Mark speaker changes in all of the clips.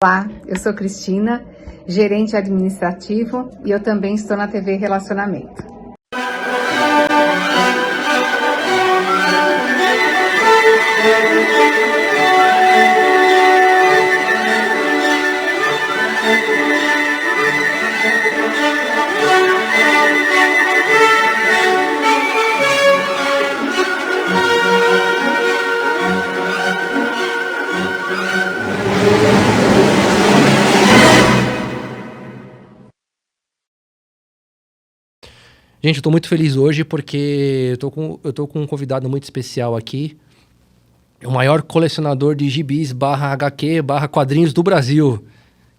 Speaker 1: Olá, eu sou Cristina, gerente administrativo e eu também estou na TV Relacionamento.
Speaker 2: Gente, eu tô muito feliz hoje porque eu tô com um convidado muito especial aqui. O maior colecionador de gibis / HQ / quadrinhos do Brasil.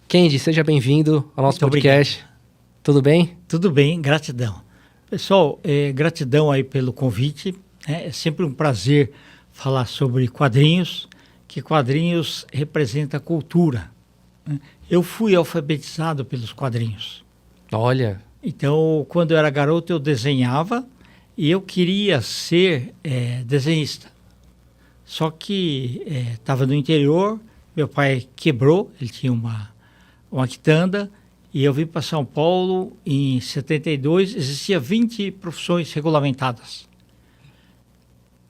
Speaker 2: Kendi, seja bem-vindo ao nosso podcast. Obrigado. Tudo bem?
Speaker 3: Tudo bem, gratidão. Pessoal, gratidão aí pelo convite. É sempre um prazer falar sobre quadrinhos, que quadrinhos representa cultura. Eu fui alfabetizado pelos quadrinhos.
Speaker 2: Olha...
Speaker 3: Então, quando eu era garoto, eu desenhava e eu queria ser desenhista. Só que estava no interior, meu pai quebrou, ele tinha uma quitanda, e eu vim para São Paulo em 72, existia 20 profissões regulamentadas.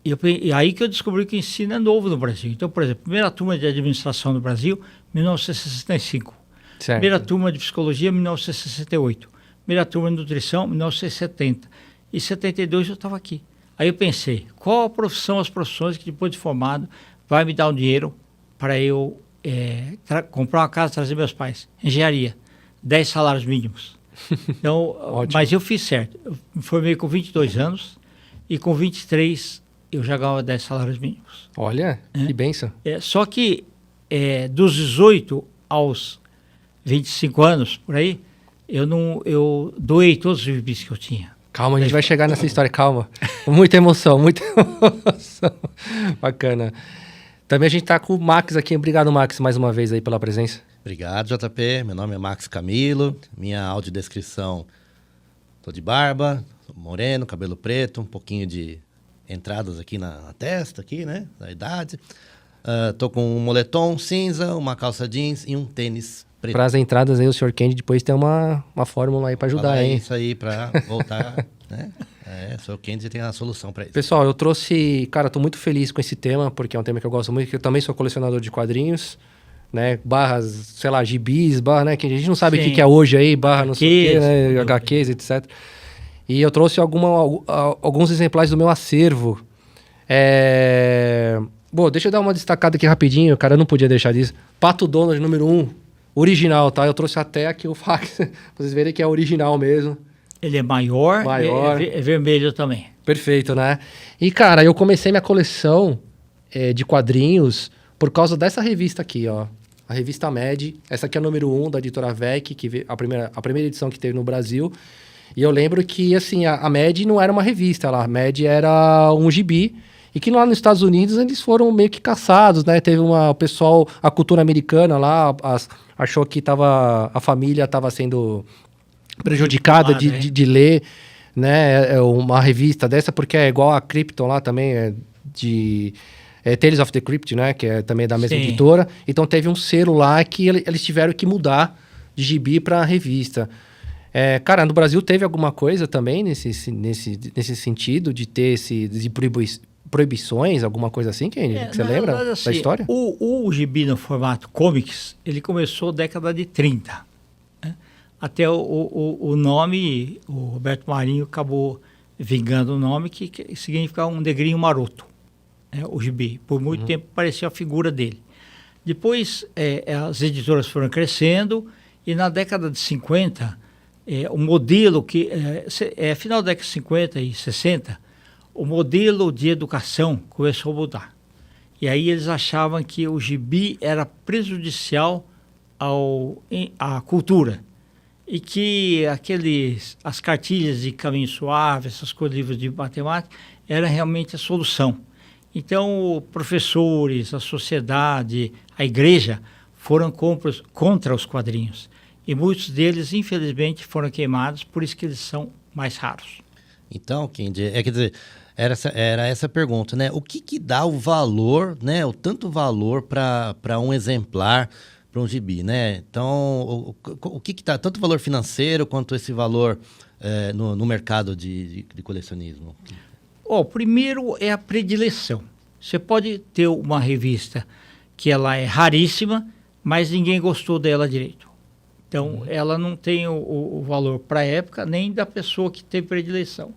Speaker 3: E aí que eu descobri que o ensino é novo no Brasil. Então, por exemplo, primeira turma de administração no Brasil, 1965.
Speaker 2: Certo.
Speaker 3: Primeira turma de psicologia, 1968. Primeira turma de nutrição, 1970. Em 72 eu estava aqui. Aí eu pensei, qual a profissão, as profissões que depois de formado vai me dar um dinheiro para eu comprar uma casa e trazer meus pais? Engenharia, 10 salários mínimos. Então, mas eu fiz certo. Eu me formei com 22 anos e com 23 eu já ganhava 10 salários mínimos.
Speaker 2: Olha, que bênção.
Speaker 3: Só que dos 18 aos 25 anos, por aí, eu doei todos os gibis que eu tinha.
Speaker 2: Calma, a gente vai chegar nessa história, calma. Muita emoção, muita emoção. Bacana. Também a gente tá com o Max aqui. Obrigado, Max, mais uma vez aí pela presença.
Speaker 4: Obrigado, JP. Meu nome é Max Camilo. Minha audiodescrição, tô de barba, moreno, cabelo preto, um pouquinho de entradas aqui na testa, aqui, né? Da idade. Tô com um moletom cinza, uma calça jeans e um tênis preto.
Speaker 2: Para as entradas aí, o Sr. Kendi depois tem uma fórmula aí para ajudar, hein?
Speaker 4: Isso aí para voltar, né? O Sr. Kendi tem a solução para isso.
Speaker 2: Pessoal, eu trouxe... Cara, tô muito feliz com esse tema, porque é um tema que eu gosto muito, que eu também sou colecionador de quadrinhos, né? Barras, sei lá, gibis, barra, né? Que a gente não sabe o que é hoje aí, barra, não sei o quê, né? HQs, etc. E eu trouxe alguns exemplares do meu acervo. Bom, deixa eu dar uma destacada aqui rapidinho, cara, eu não podia deixar disso. Pato Donald número 1. Original, tá? Eu trouxe até aqui o fax, pra vocês verem que é original mesmo.
Speaker 3: Ele é maior. É vermelho também.
Speaker 2: Perfeito, né? E, cara, eu comecei minha coleção de quadrinhos por causa dessa revista aqui, ó. A revista Mad. Essa aqui é a número 1 da editora VEC, que a primeira edição que teve no Brasil. E eu lembro que, assim, a Mad não era uma revista, a Mad era um gibi. E que lá nos Estados Unidos eles foram meio que caçados, né? Teve o pessoal, a cultura americana lá, achou que a família estava sendo prejudicada de ler, né? Uma revista dessa, porque é igual a Krypton lá também, Tales of the Crypt, né? Que é também da mesma editora. Então teve um selo lá que eles tiveram que mudar de gibi para revista. Cara, no Brasil teve alguma coisa também nesse sentido de ter proibições, alguma coisa assim, Kendi? Você lembra
Speaker 3: verdade,
Speaker 2: da história?
Speaker 3: O gibi no formato comics, ele começou na década de 30. Né? Até o nome, o Roberto Marinho acabou vingando o nome, que significa um negrinho maroto. O gibi. Por muito tempo parecia a figura dele. Depois, as editoras foram crescendo e na década de 50, o modelo final da década de 50 e 60, o modelo de educação começou a mudar. E aí eles achavam que o gibi era prejudicial à cultura. E que as cartilhas de Caminho Suave, essas coisas, livros de matemática, era realmente a solução. Então, professores, a sociedade, a igreja foram contra os quadrinhos. E muitos deles, infelizmente, foram queimados, por isso que eles são mais raros.
Speaker 4: Então, Kendi, quer dizer, era essa a pergunta, né? O que dá o valor, né? O tanto valor para um exemplar para um gibi, né? Então, o que está, tanto o valor financeiro quanto esse valor no mercado de colecionismo?
Speaker 3: Primeiro é a predileção. Você pode ter uma revista que ela é raríssima, mas ninguém gostou dela direito. Então, ela não tem o valor para a época, nem da pessoa que teve predileção.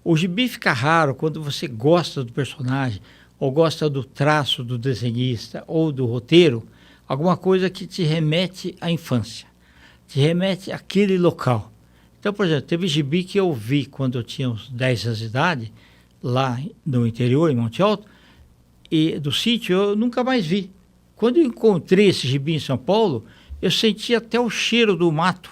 Speaker 3: O gibi fica raro quando você gosta do personagem, ou gosta do traço do desenhista, ou do roteiro, alguma coisa que te remete à infância, te remete àquele local. Então, por exemplo, teve gibi que eu vi quando eu tinha uns 10 anos de idade, lá no interior, em Monte Alto, e do sítio, eu nunca mais vi. Quando eu encontrei esse gibi em São Paulo, eu senti até o cheiro do mato.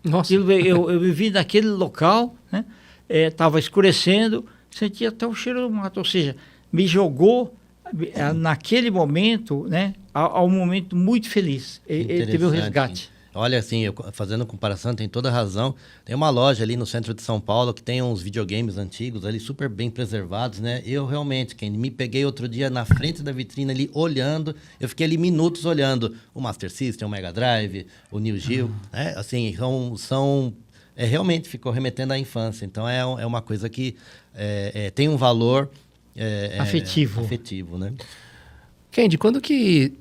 Speaker 2: Nossa.
Speaker 3: Eu vivi naquele local, né? Estava escurecendo, senti até o cheiro do mato, ou seja, me jogou naquele momento, né, a um momento muito feliz. Ele teve um resgate.
Speaker 4: Olha, assim, fazendo comparação, tem toda a razão. Tem uma loja ali no centro de São Paulo que tem uns videogames antigos ali, super bem preservados, né? Eu realmente, me peguei outro dia na frente da vitrine ali, olhando. Eu fiquei ali minutos olhando o Master System, o Mega Drive, o Neo Geo, né? Assim, realmente ficou remetendo à infância. Então, é uma coisa que tem um valor... afetivo, né?
Speaker 2: Kendi, quando que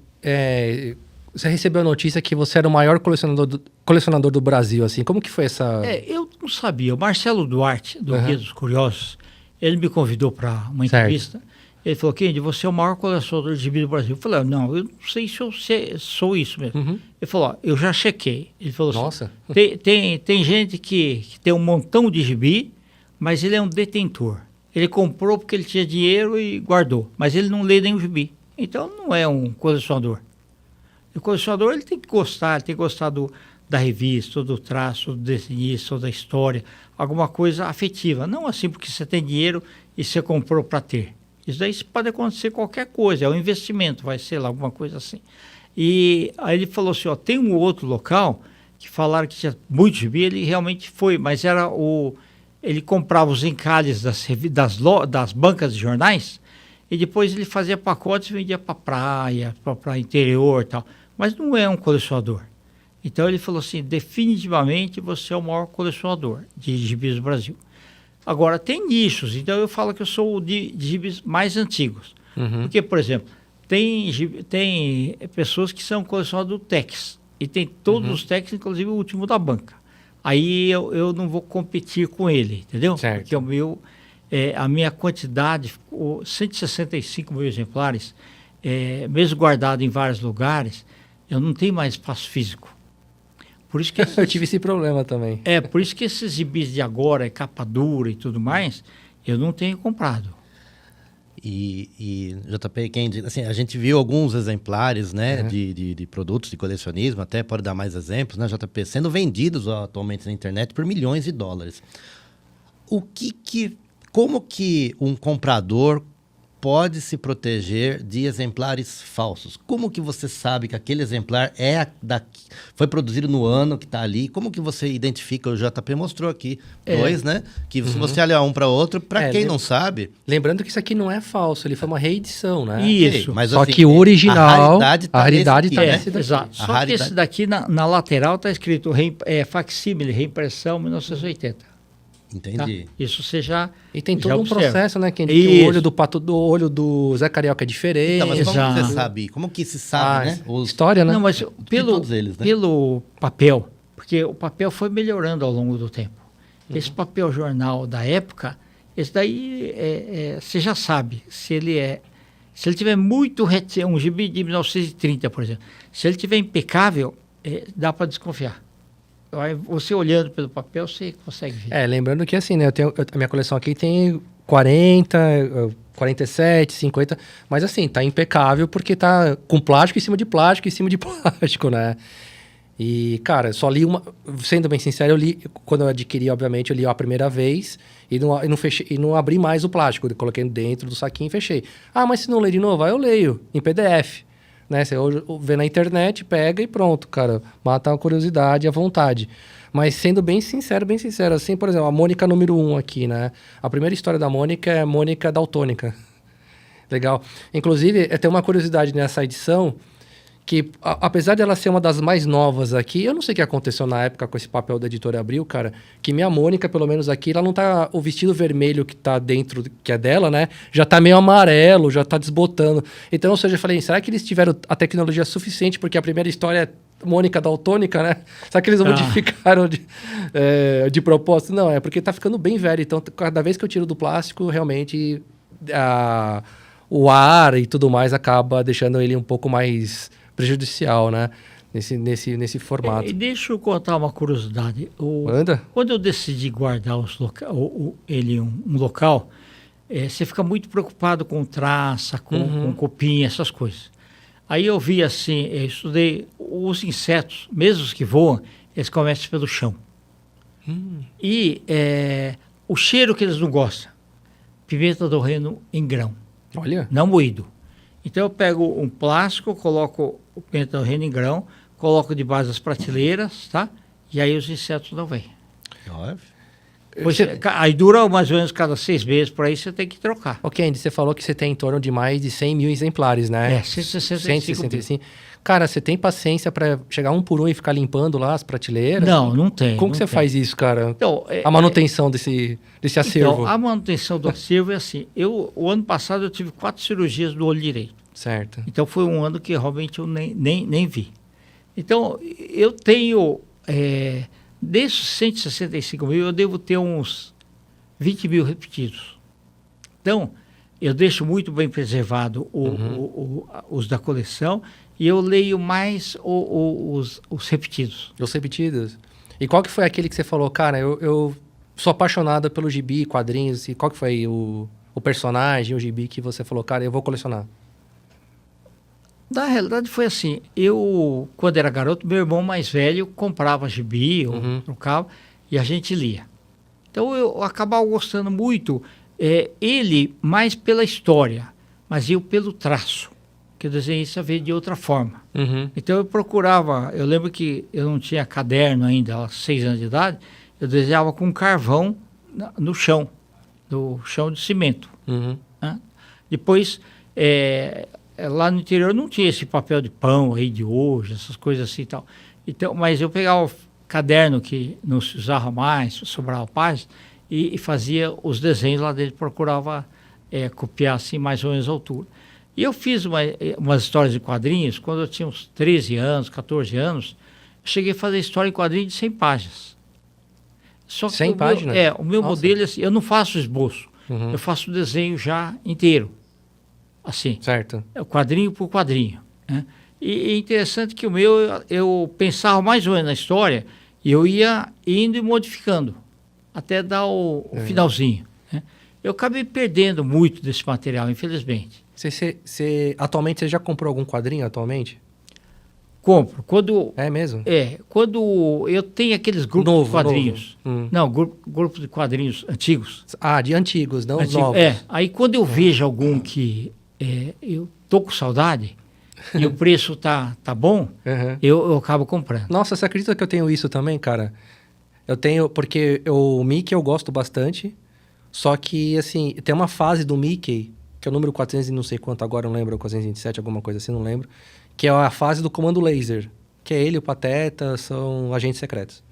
Speaker 2: você recebeu a notícia que você era o maior colecionador do Brasil, assim? Como que foi essa...
Speaker 3: Eu não sabia. O Marcelo Duarte, do Guia dos Curiosos, ele me convidou para uma entrevista. Ele falou, Kendi, você é o maior colecionador de gibi do Brasil. Eu falei, não, eu não sei se eu sou isso mesmo. Ele falou, eu já chequei. Ele falou
Speaker 2: Nossa.
Speaker 3: assim, tem gente que tem um montão de gibi, mas ele é um detentor. Ele comprou porque ele tinha dinheiro e guardou, mas ele não lê nem o gibi. Então, não é um colecionador. O colecionador ele tem que gostar da revista, do traço, do desenhista, da história, alguma coisa afetiva. Não assim porque você tem dinheiro e você comprou para ter. Isso daí pode acontecer qualquer coisa, é um investimento, vai ser lá, alguma coisa assim. E aí ele falou assim, tem um outro local que falaram que tinha muito gibi, ele realmente foi, mas era ele comprava os encalhes das bancas de jornais e depois ele fazia pacotes e vendia para praia, para interior e tal. Mas não é um colecionador. Então ele falou assim, definitivamente você é o maior colecionador de gibis do Brasil. Agora, tem nichos, então eu falo que eu sou de gibis mais antigos. Porque, por exemplo, tem pessoas que são colecionadores do Tex, e tem todos os Tex, inclusive o último da banca. Aí eu não vou competir com ele, entendeu?
Speaker 2: Certo.
Speaker 3: Porque a minha quantidade ficou 165 mil exemplares, mesmo guardado em vários lugares, eu não tenho mais espaço físico. Por isso que
Speaker 2: eu tive esse problema também.
Speaker 3: Por isso que esses gibis de agora, capa dura e tudo mais, eu não tenho comprado.
Speaker 4: E JP, assim, a gente viu alguns exemplares, né, de produtos de colecionismo, até pode dar mais exemplos, né, JP, sendo vendidos atualmente na internet por milhões de dólares. Como que um comprador pode se proteger de exemplares falsos? Como que você sabe que aquele exemplar foi produzido no ano que está ali? Como que você identifica? O JP mostrou aqui dois, né? Que se você olhar um para outro, para quem não sabe...
Speaker 2: Lembrando que isso aqui não é falso, ele foi uma reedição, né?
Speaker 3: Isso.
Speaker 4: Mas,
Speaker 2: só
Speaker 4: assim,
Speaker 2: que o original, a raridade
Speaker 4: está
Speaker 2: nesse daqui.
Speaker 3: Exato. Só que esse daqui, na lateral, está escrito facsímile, reimpressão 1980.
Speaker 4: Entendi.
Speaker 3: Tá? Isso você já
Speaker 2: E tem
Speaker 3: já
Speaker 2: todo um
Speaker 3: observa.
Speaker 2: Processo, né? O olho do pato do olho do Zé Carioca é diferente.
Speaker 4: Então, mas como você sabe? Como que se sabe, né?
Speaker 2: História, né?
Speaker 3: Não, mas
Speaker 4: todos eles, né?
Speaker 3: pelo papel, porque o papel foi melhorando ao longo do tempo. Esse papel jornal da época, esse daí você já sabe se ele tiver muito um gibi de 1930, por exemplo, se ele tiver impecável, dá para desconfiar. Você olhando pelo papel, você consegue ver.
Speaker 2: Lembrando que assim, né? A minha coleção aqui tem 40, 47, 50, mas assim, tá impecável porque tá com plástico em cima de plástico, em cima de plástico, né? E, cara, só li sendo bem sincero, quando eu adquiri, obviamente, eu li a primeira vez e não abri mais o plástico. Eu coloquei dentro do saquinho e fechei. Mas se não ler de novo, aí eu leio em PDF. Né? Você vê na internet, pega e pronto, cara. Mata a curiosidade, a vontade. Mas sendo bem sincero, assim, por exemplo, a Mônica número 1 aqui, né? A primeira história da Mônica é Mônica Daltônica. Legal. Inclusive, tem uma curiosidade nessa edição, que apesar de ela ser uma das mais novas aqui, eu não sei o que aconteceu na época com esse papel da Editora Abril, cara, que minha Mônica, pelo menos aqui, ela não tá... O vestido vermelho que tá dentro, que é dela, né? Já tá meio amarelo, já tá desbotando. Então, ou seja, eu falei, será que eles tiveram a tecnologia suficiente? Porque a primeira história é Mônica daltônica, né? Será que eles modificaram de propósito? Não, é porque tá ficando bem velho. Então, cada vez que eu tiro do plástico, realmente... o ar e tudo mais acaba deixando ele um pouco mais prejudicial, né? Nesse formato.
Speaker 3: Deixa eu contar uma curiosidade.
Speaker 2: Manda.
Speaker 3: Quando eu decidi guardar um local, você fica muito preocupado com traça, com copinha, essas coisas. Aí eu vi assim, eu estudei os insetos, mesmo os que voam, eles começam pelo chão. E o cheiro que eles não gostam, pimenta do reino em grão.
Speaker 2: Olha.
Speaker 3: Não moído. Então eu pego um plástico, coloco o pimenta do reino em grão, coloco debaixo das prateleiras, tá? E aí os insetos não vêm. Aí dura mais ou menos cada 6 meses, por aí você tem que trocar.
Speaker 2: Ok, Andy, você falou que você tem em torno de mais de 100 mil exemplares, né?
Speaker 3: 165 mil.
Speaker 2: Cara, você tem paciência para chegar um por um e ficar limpando lá as prateleiras?
Speaker 3: Não tem.
Speaker 2: Como que você faz isso, cara?
Speaker 3: Então,
Speaker 2: a manutenção desse acervo?
Speaker 3: Então, a manutenção do acervo é assim. O ano passado eu tive 4 cirurgias do olho direito.
Speaker 2: Certo.
Speaker 3: Então foi um ano que realmente eu nem vi. Então, eu tenho... desses 165 mil, eu devo ter uns 20 mil repetidos. Então, eu deixo muito bem preservado os da coleção e eu leio mais os repetidos.
Speaker 2: Os repetidos. E qual que foi aquele que você falou, cara, eu sou apaixonada pelo gibi, quadrinhos, e qual que foi o personagem, o gibi que você falou, cara, eu vou colecionar?
Speaker 3: Na realidade foi assim, quando era garoto, meu irmão mais velho comprava gibi, ou trocava, e a gente lia. Então eu acabava gostando muito, ele mais pela história, mas eu pelo traço, que o desenhista vê de outra forma. Então eu procurava, eu lembro que eu não tinha caderno ainda, aos 6 anos de idade, eu desenhava com carvão no chão de cimento. Né? Depois... lá no interior não tinha esse papel de pão aí de hoje, essas coisas assim e tal. Então, mas eu pegava o caderno que não se usava mais, sobrava páginas, e fazia os desenhos lá dentro, procurava copiar assim mais ou menos a altura. E eu fiz umas histórias de quadrinhos, quando eu tinha uns 13 anos, 14 anos, eu cheguei a fazer história em quadrinhos de 100 páginas. Só que
Speaker 2: 100 páginas?
Speaker 3: O meu modelo, assim, eu não faço esboço, eu faço o desenho já inteiro. Assim,
Speaker 2: certo.
Speaker 3: Quadrinho por quadrinho. Né? E é interessante que o meu, eu pensava mais ou menos na história e eu ia indo e modificando, até dar o finalzinho. Né? Eu acabei perdendo muito desse material, infelizmente.
Speaker 2: Atualmente, você já comprou algum quadrinho atualmente?
Speaker 3: Compro.
Speaker 2: É mesmo?
Speaker 3: Quando eu tenho aqueles grupos de quadrinhos. Não, grupos de quadrinhos antigos.
Speaker 2: Ah, de antigos, não novos.
Speaker 3: Aí quando eu vejo algum que... eu tô com saudade e o preço tá bom, eu acabo comprando.
Speaker 2: Nossa, você acredita que eu tenho isso também, cara? Eu tenho, porque o Mickey eu gosto bastante, só que, assim, tem uma fase do Mickey, que é o número 400 e não sei quanto agora, não lembro, 427, alguma coisa assim, não lembro, que é a fase do Comando Laser, que é ele e o Pateta, são agentes secretos.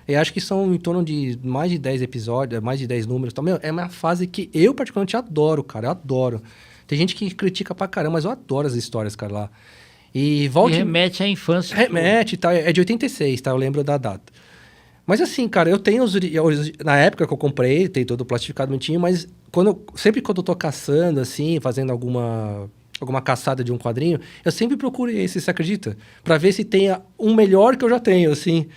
Speaker 2: Eu acho que são em torno de mais de 10 episódios, mais de 10 números. Então, é uma fase que eu particularmente adoro, cara, eu adoro. Tem gente que critica pra caramba, mas eu adoro as histórias, cara, lá. E
Speaker 3: remete à infância.
Speaker 2: Remete, tá? É de 86, tá? Eu lembro da data. Mas assim, cara, eu tenho na época que eu comprei, tem todo plastificado bonitinho, mas sempre quando eu tô caçando, assim, fazendo alguma caçada de um quadrinho, eu sempre procuro esse, você acredita? Pra ver se tem um melhor que eu já tenho, assim.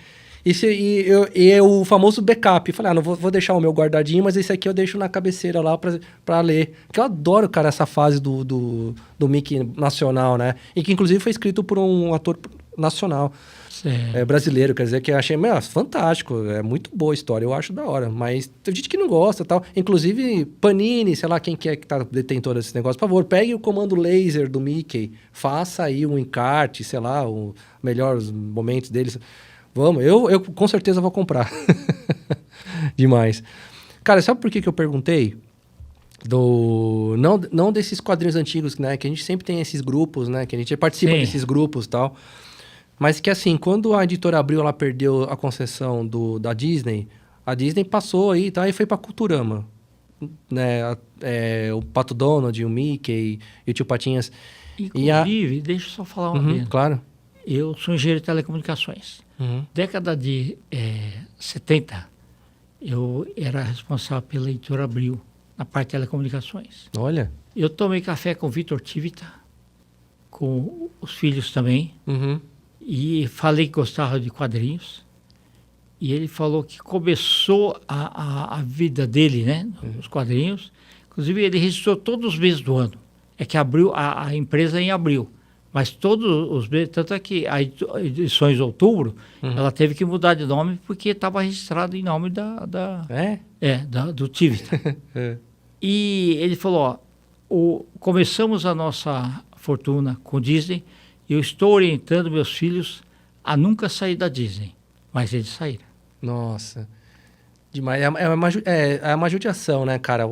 Speaker 2: E é o famoso backup. Falei, não vou deixar o meu guardadinho, mas esse aqui eu deixo na cabeceira lá pra ler. Porque eu adoro, cara, essa fase do Mickey nacional, né? E que, inclusive, foi escrito por um ator nacional brasileiro. Quer dizer, que eu achei, fantástico. É muito boa a história, eu acho da hora. Mas tem gente que não gosta e tal. Inclusive, Panini, sei lá quem que é que tá detentor desse negócio. Por favor, pegue o comando laser do Mickey. Faça aí um encarte, sei lá, os melhores momentos deles. Vamos, eu com certeza vou comprar. Demais. Cara, sabe por que eu perguntei? Não desses quadrinhos antigos, né? Que a gente sempre tem esses grupos, né? Que a gente participa
Speaker 3: Sim.
Speaker 2: desses grupos e tal. Mas que assim, quando a Editora Abril ela perdeu a concessão da Disney, a Disney passou aí, tá? E foi pra Culturama. Né? O Pato Donald, o Mickey e o Tio Patinhas.
Speaker 3: Inclusive, deixa eu só falar uma vez.
Speaker 2: Claro.
Speaker 3: Eu sou engenheiro de telecomunicações. Década de 70, eu era responsável pela Editora Abril, na parte de telecomunicações.
Speaker 2: Olha.
Speaker 3: Eu tomei café com o Vitor Tivita, com os filhos também, e falei que gostava de quadrinhos. E ele falou que começou a vida dele, né, nos quadrinhos. Inclusive, ele registrou todos os meses do ano. É que abriu a empresa em abril. Mas todos os meses, tanto é que a Edições Outubro, ela teve que mudar de nome porque estava registrado em nome do Tivita. E ele falou, começamos a nossa fortuna com Disney, e eu estou orientando meus filhos a nunca sair da Disney. Mas eles saíram.
Speaker 2: Nossa. Demais. É uma judiação, né, cara?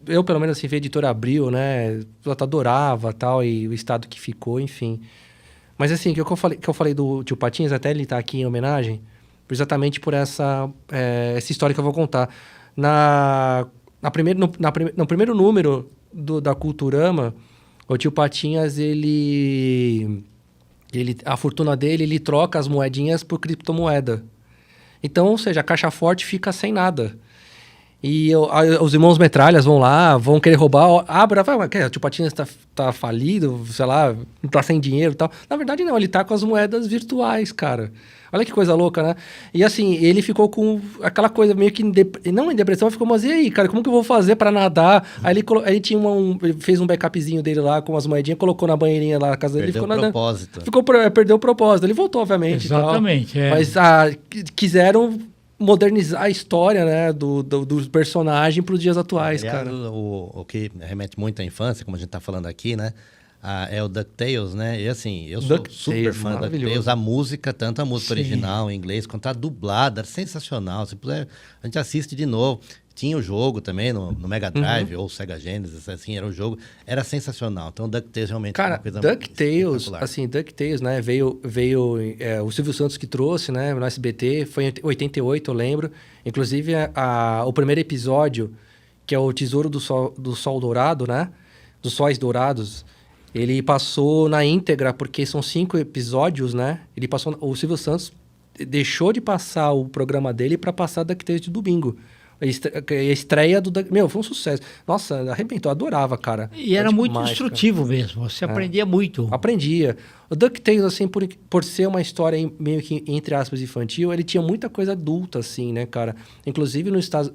Speaker 2: Eu, pelo menos, assim, vi a Editora Abril, né? Eu adorava tal, e o estado que ficou, enfim. Mas, assim, que eu falei do Tio Patinhas, até ele tá aqui em homenagem, exatamente por essa história que eu vou contar. No primeiro número da Culturama, o Tio Patinhas, a fortuna dele, ele troca as moedinhas por criptomoeda. Então, ou seja, a caixa forte fica sem nada. E os irmãos Metralhas vão lá, vão querer roubar, o Tio Patinhas tá falido, sei lá, não tá sem dinheiro e tal. Na verdade, não, ele tá com as moedas virtuais, cara. Olha que coisa louca, né? E assim, ele ficou com aquela coisa meio que, não em depressão, mas ficou, mas e aí, cara, como que eu vou fazer pra nadar? Aí ele tinha ele fez um backupzinho dele lá com as moedinhas, colocou na banheirinha lá na casa dele.
Speaker 4: Perdeu o propósito.
Speaker 2: Perdeu o propósito. Ele voltou, obviamente.
Speaker 3: Exatamente.
Speaker 2: Mas quiseram modernizar a história, né, do personagem para os dias atuais,
Speaker 4: Aliás,
Speaker 2: cara.
Speaker 4: O que remete muito à infância, como a gente está falando aqui, né? É o DuckTales, né? E assim, eu sou super fã do DuckTales. A música, tanto a música original em inglês quanto a dublada, sensacional. Se puder, a gente assiste de novo. Tinha o jogo também no Mega Drive ou Sega Genesis, assim, era o jogo. Era sensacional. Então, DuckTales realmente é uma coisa
Speaker 2: DuckTales, né? Veio o Silvio Santos que trouxe, né? No SBT, foi em 88, eu lembro. Inclusive, o primeiro episódio, que é o Tesouro do Sol Dourado, né? Dos Sóis Dourados, ele passou na íntegra, porque são 5 episódios, né? O Silvio Santos deixou de passar o programa dele para passar DuckTales de domingo. A estreia foi um sucesso. Nossa, arrebentou, adorava, cara.
Speaker 3: E era muito instrutivo mesmo, você aprendia muito.
Speaker 2: Aprendia. O DuckTales, assim, por ser uma história meio que, entre aspas, infantil, ele tinha muita coisa adulta, assim, né, cara? Inclusive, no estado...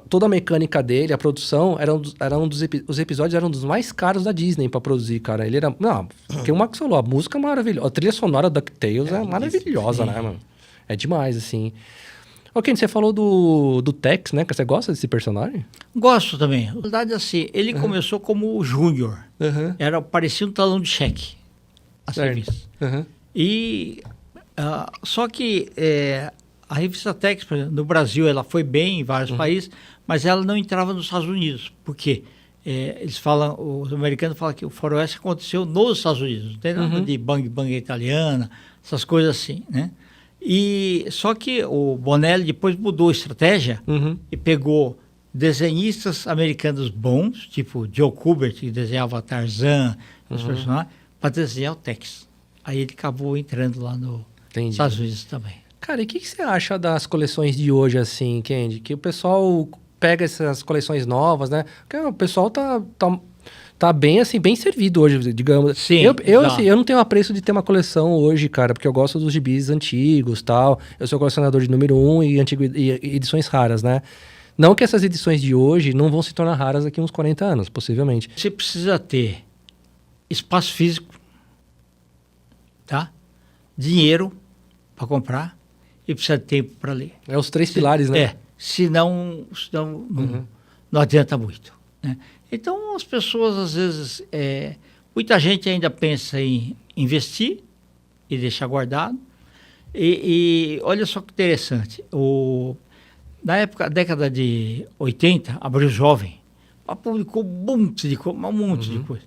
Speaker 2: toda a mecânica dele, a produção, os episódios eram dos mais caros da Disney pra produzir, cara. Ele era... Não, porque o Max falou, a música é maravilhosa. A trilha sonora do DuckTales é maravilhosa, né, mano? É demais, assim. Ok, você falou do Tex, né? Que você gosta desse personagem?
Speaker 3: Gosto também. Na verdade, assim, ele começou como o Júnior. Parecia um talão de cheque. A revista. E... só que... a revista Tex, por exemplo, no Brasil, ela foi bem em vários países, mas ela não entrava nos Estados Unidos. Por quê? Eles falam, os americanos falam que o faroeste aconteceu nos Estados Unidos. Não tem nada de bang italiana, essas coisas assim, né? E só que o Bonelli depois mudou a estratégia e pegou desenhistas americanos bons, tipo Joe Kubert, que desenhava Tarzan, os personagens, para desenhar o Tex. Aí ele acabou entrando lá nos Estados Unidos também.
Speaker 2: Cara, e o que você acha das coleções de hoje, assim, Kendi? Que o pessoal pega essas coleções novas, né? Porque o pessoal tá bem, assim, bem servido hoje, digamos.
Speaker 3: Sim,
Speaker 2: eu não tenho apreço de ter uma coleção hoje, cara, porque eu gosto dos gibis antigos, tal. Eu sou colecionador de número 1 e edições raras, né? Não que essas edições de hoje não vão se tornar raras daqui a uns 40 anos, possivelmente.
Speaker 3: Você precisa ter espaço físico, tá? Dinheiro para comprar e precisa ter tempo para ler.
Speaker 2: É os 3 pilares, né?
Speaker 3: Senão não adianta muito, né? Então, as pessoas, às vezes, muita gente ainda pensa em investir e deixar guardado. E olha só que interessante, Na época, década de 80, Abril Jovem, publicou um monte de coisa.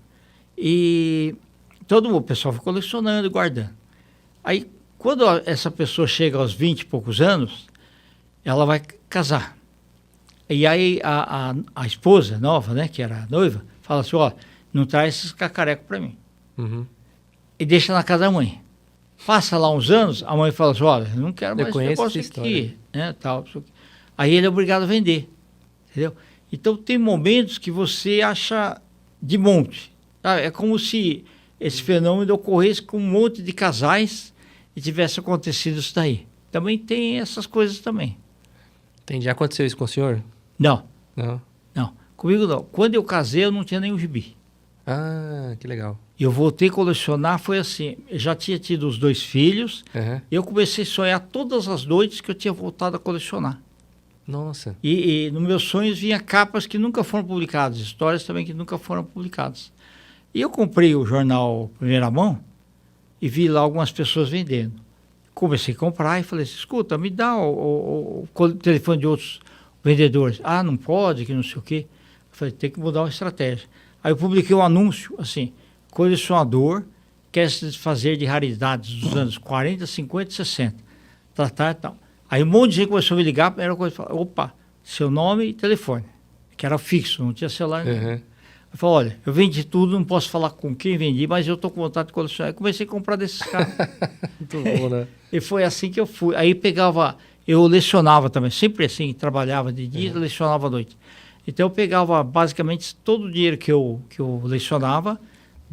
Speaker 3: E o pessoal foi colecionando e guardando. Aí, quando essa pessoa chega aos 20 e poucos anos, ela vai casar. E aí a esposa nova, né, que era a noiva, fala assim, ó, não traz esses cacarecos para mim. E deixa na casa da mãe. Passa lá uns anos, a mãe fala assim, olha, eu não quero mais esse negócio aqui. Né, tal. Aí ele é obrigado a vender. Entendeu? Então tem momentos que você acha de monte. Tá? É como se esse fenômeno ocorresse com um monte de casais e tivesse acontecido isso daí. Também tem essas coisas também.
Speaker 2: Entendi. Já aconteceu isso com o senhor?
Speaker 3: Não.
Speaker 2: Não?
Speaker 3: Não. Comigo não. Quando eu casei, eu não tinha nenhum gibi.
Speaker 2: Ah, que legal.
Speaker 3: Eu voltei a colecionar, foi assim, eu já tinha tido os 2 filhos, e eu comecei a sonhar todas as noites que eu tinha voltado a colecionar.
Speaker 2: Nossa.
Speaker 3: E nos meus sonhos vinha capas que nunca foram publicadas, histórias também que nunca foram publicadas. E eu comprei o jornal Primeira Mão e vi lá algumas pessoas vendendo. Comecei a comprar e falei assim, escuta, me dá o telefone de outros vendedores. Ah, não pode, que não sei o quê. Eu falei, tem que mudar uma estratégia. Aí eu publiquei um anúncio, assim, colecionador quer se desfazer de raridades dos anos 40, 50 e 60. Tratar e tal. Aí um monte de gente começou a me ligar, a primeira coisa, opa, seu nome e telefone, que era fixo, não tinha celular nenhum. Eu falei, olha, eu vendi tudo, não posso falar com quem vendi, mas eu estou com vontade de colecionar. Eu comecei a comprar desses caras.
Speaker 2: Muito bom, né?
Speaker 3: E foi assim que eu fui. Aí eu lecionava também, sempre assim, trabalhava de dia e lecionava à noite. Então eu pegava basicamente todo o dinheiro que eu lecionava,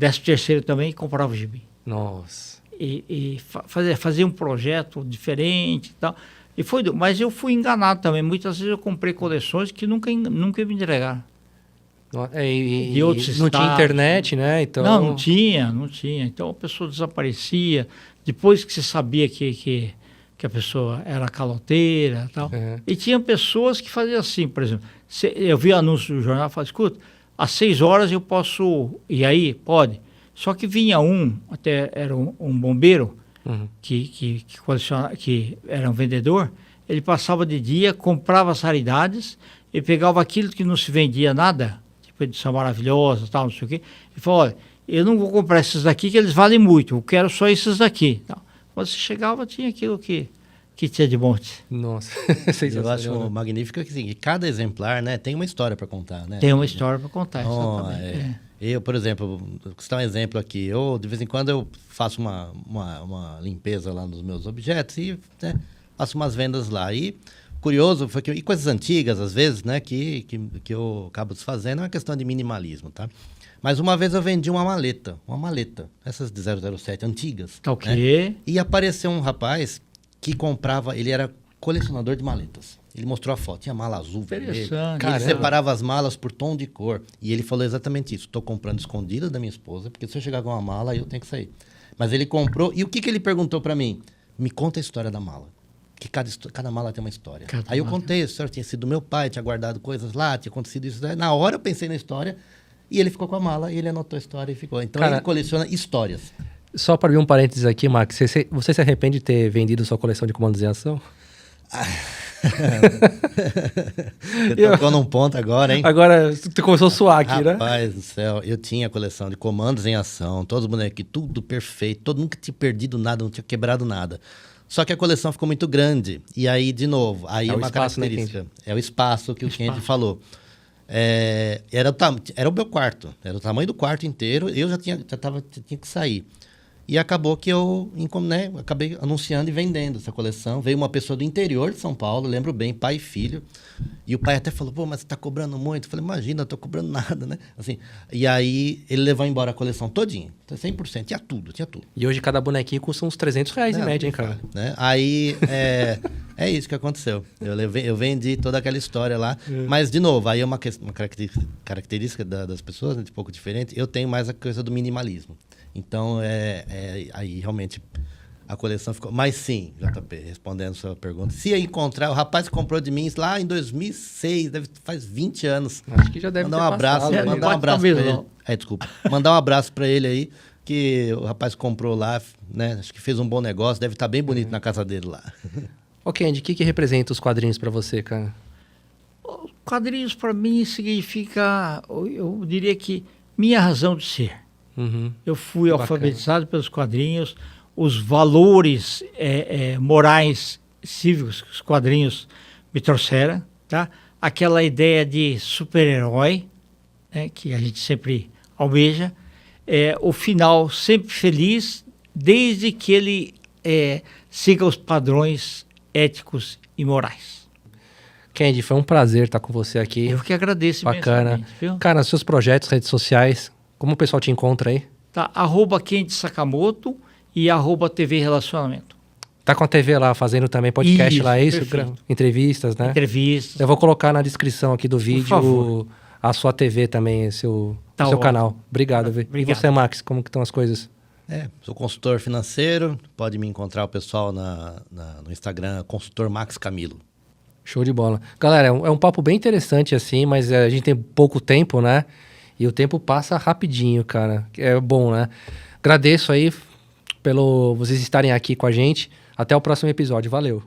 Speaker 3: 13º também, e comprava o gibi.
Speaker 2: Nossa.
Speaker 3: E fazia um projeto diferente e tal. Mas eu fui enganado também. Muitas vezes eu comprei coleções que nunca me entregaram.
Speaker 2: De outros não tinha internet, né? Então...
Speaker 3: Não tinha. Então a pessoa desaparecia. Depois que você sabia que a pessoa era caloteira e tal. E tinha pessoas que faziam assim, por exemplo. Eu vi anúncio do jornal e falei, escuta, às 6 horas eu posso... E aí, pode. Só que vinha até era um bombeiro, que era um vendedor, ele passava de dia, comprava as raridades e pegava aquilo que não se vendia nada, tipo edição maravilhosa, tal, não sei o quê, e falou, olha, eu não vou comprar esses daqui que eles valem muito, eu quero só esses daqui. Então, quando você chegava, tinha aquilo que tinha de monte.
Speaker 2: Nossa,
Speaker 4: eu acho magnífico que assim, cada exemplar, né, tem uma história para contar, né?
Speaker 3: Tem uma história para contar, exatamente.
Speaker 4: Eu, por exemplo, vou citar um exemplo aqui. De vez em quando, eu faço uma limpeza lá nos meus objetos e faço umas vendas lá. E curioso foi que coisas antigas, às vezes, né, que eu acabo desfazendo, é uma questão de minimalismo, tá? Mas uma vez eu vendi uma maleta, essas de 007 antigas.
Speaker 3: Tá ok.
Speaker 4: Né? E apareceu um rapaz que comprava, ele era colecionador de maletas. Ele mostrou a foto, tinha mala azul, vermelho. Ele separava as malas por tom de cor. E ele falou exatamente isso. Estou comprando escondida da minha esposa, porque se eu chegar com uma mala, eu tenho que sair. Mas ele comprou. E o que ele perguntou para mim? Me conta a história da mala. Que cada mala tem uma história. Aí eu contei a história. Tinha sido meu pai, tinha guardado coisas lá, tinha acontecido isso. Na hora eu pensei na história e ele ficou com a mala. E ele anotou a história e ficou. Então ele coleciona histórias.
Speaker 2: Só para abrir um parênteses aqui, Max. Você se arrepende de ter vendido sua coleção de comandos em ação?
Speaker 4: Você tocou num ponto agora, hein?
Speaker 2: Agora tu começou a suar aqui, né?
Speaker 4: Rapaz do céu, eu tinha coleção de comandos em ação, todos os bonequinhos, tudo perfeito, nunca tinha perdido nada, não tinha quebrado nada. Só que a coleção ficou muito grande. E aí, de novo, aí é uma característica. Né, é o espaço que o Kendi falou. Era o meu quarto, era o tamanho do quarto inteiro, eu já tinha que sair. E acabou que eu acabei anunciando e vendendo essa coleção. Veio uma pessoa do interior de São Paulo, lembro bem, pai e filho. E o pai até falou, pô, mas você tá cobrando muito? Eu falei, imagina, eu tô cobrando nada, né? Assim, e aí ele levou embora a coleção todinha, 100%, tinha tudo.
Speaker 2: E hoje cada bonequinho custa uns R$300 em média, hein, cara?
Speaker 4: Né? Aí, é isso que aconteceu. Eu vendi toda aquela história lá. Mas, de novo, aí é uma característica das pessoas, né, de pouco diferente. Eu tenho mais a coisa do minimalismo. Então, aí realmente a coleção ficou... Mas sim, JP, respondendo a sua pergunta, se eu encontrar... O rapaz que comprou de mim lá em 2006, faz 20 anos.
Speaker 2: Acho que já deve ter passado.
Speaker 4: Mandar um abraço para ele. Desculpa. Mandar um abraço para ele aí, que o rapaz comprou lá, né? Acho que fez um bom negócio, deve estar bem bonito na casa dele lá.
Speaker 2: Ô, Kendi, o que representa os quadrinhos para você, cara?
Speaker 3: Quadrinhos para mim significa, eu diria que minha razão de ser.
Speaker 2: Uhum.
Speaker 3: Eu fui
Speaker 2: Bacana.
Speaker 3: alfabetizado pelos quadrinhos, os valores morais, cívicos que os quadrinhos me trouxeram, tá? Aquela ideia de super-herói, né, que a gente sempre almeja, o final sempre feliz, desde que ele siga os padrões éticos e morais.
Speaker 2: Kendi, foi um prazer estar com você aqui.
Speaker 3: Eu que agradeço
Speaker 2: Bacana.
Speaker 3: imensamente, viu?
Speaker 2: Cara, seus projetos, redes sociais, como o pessoal te encontra aí?
Speaker 3: Tá, @Kendi Sakamoto e @TV Relacionamento.
Speaker 2: Tá com a TV lá, fazendo também podcast
Speaker 3: Isso,
Speaker 2: lá, é isso?
Speaker 3: perfeito.
Speaker 2: Entrevistas, né?
Speaker 3: Entrevistas.
Speaker 2: Eu vou colocar na descrição aqui do vídeo
Speaker 3: favor.
Speaker 2: a sua TV também, seu
Speaker 3: Tá
Speaker 2: seu
Speaker 3: ótimo.
Speaker 2: canal. Obrigado, Vi. E
Speaker 3: Obrigado.
Speaker 2: você, Max, como que estão as coisas?
Speaker 4: Sou consultor financeiro, pode me encontrar o pessoal no Instagram, consultor Max Camilo.
Speaker 2: Show de bola. Galera, é um papo bem interessante assim, mas a gente tem pouco tempo, né? E o tempo passa rapidinho, cara. É bom, né? Agradeço aí pelo vocês estarem aqui com a gente. Até o próximo episódio. Valeu.